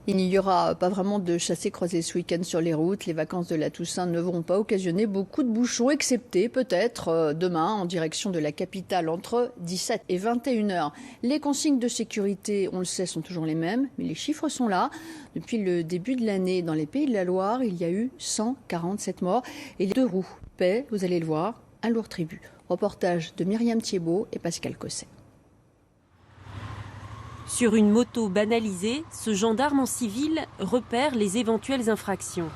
Il n'y aura pas vraiment de chassés-croisés ce week-end sur les routes. Les vacances de la Toussaint ne vont pas occasionner beaucoup de bouchons, excepté peut-être demain en direction de la capitale entre 17 et 21 heures. Les consignes de sécurité, on le sait, sont toujours les mêmes, mais les chiffres sont là. Depuis le début de l'année, dans les Pays de la Loire, il y a eu 147 morts. Et les deux roues paient, vous allez le voir, un lourd tribut. Reportage de Myriam Thiebaud et Pascal Cosset. Sur une moto banalisée, ce gendarme en civil repère les éventuelles infractions.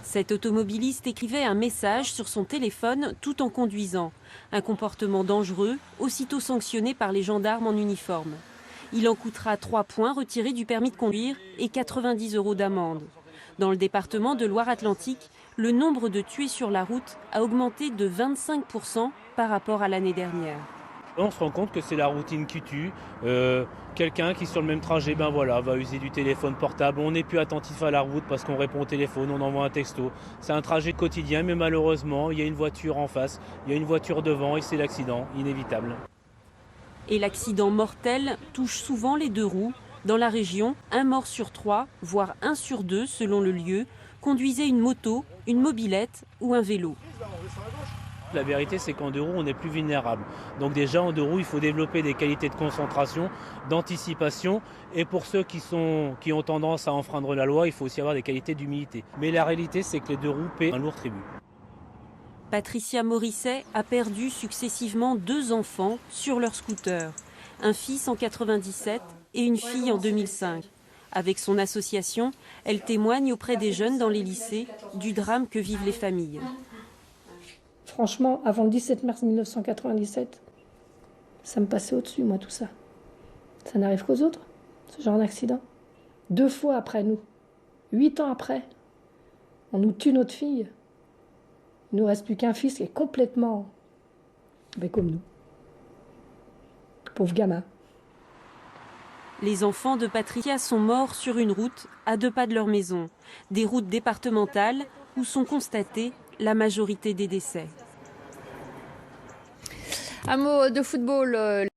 Cet automobiliste écrivait un message sur son téléphone tout en conduisant. Un comportement dangereux, aussitôt sanctionné par les gendarmes en uniforme. Il en coûtera 3 points retirés du permis de conduire et 90 € d'amende. Dans le département de Loire-Atlantique, le nombre de tués sur la route a augmenté de 25% par rapport à l'année dernière. On se rend compte que c'est la routine qui tue. Quelqu'un qui sur le même trajet va user du téléphone portable. On n'est plus attentif à la route parce qu'on répond au téléphone, on envoie un texto. C'est un trajet quotidien, mais malheureusement, il y a une voiture en face, il y a une voiture devant et c'est l'accident inévitable. Et l'accident mortel touche souvent les deux roues. Dans la région, 1 mort sur 3, voire 1 sur 2 selon le lieu, conduisait une moto, une mobilette ou un vélo. La vérité, c'est qu'en deux roues, on est plus vulnérable. Donc déjà, en deux roues, il faut développer des qualités de concentration, d'anticipation. Et pour ceux qui ont tendance à enfreindre la loi, il faut aussi avoir des qualités d'humilité. Mais la réalité, c'est que les deux roues paient un lourd tribut. Patricia Morisset a perdu successivement 2 enfants sur leur scooter. Un fils en 1997 et une fille en 2005. Avec son association, elle témoigne auprès des jeunes dans les lycées du drame que vivent les familles. Franchement, avant le 17 mars 1997, ça me passait au-dessus, moi, tout ça. Ça n'arrive qu'aux autres, ce genre d'accident. 2 fois après nous, 8 ans après, on nous tue notre fille. Il ne nous reste plus qu'un fils qui est complètement comme nous. Pauvre gamin. Les enfants de Patricia sont morts sur une route à 2 pas de leur maison. Des routes départementales où sont constatés la majorité des décès. Un mot de football.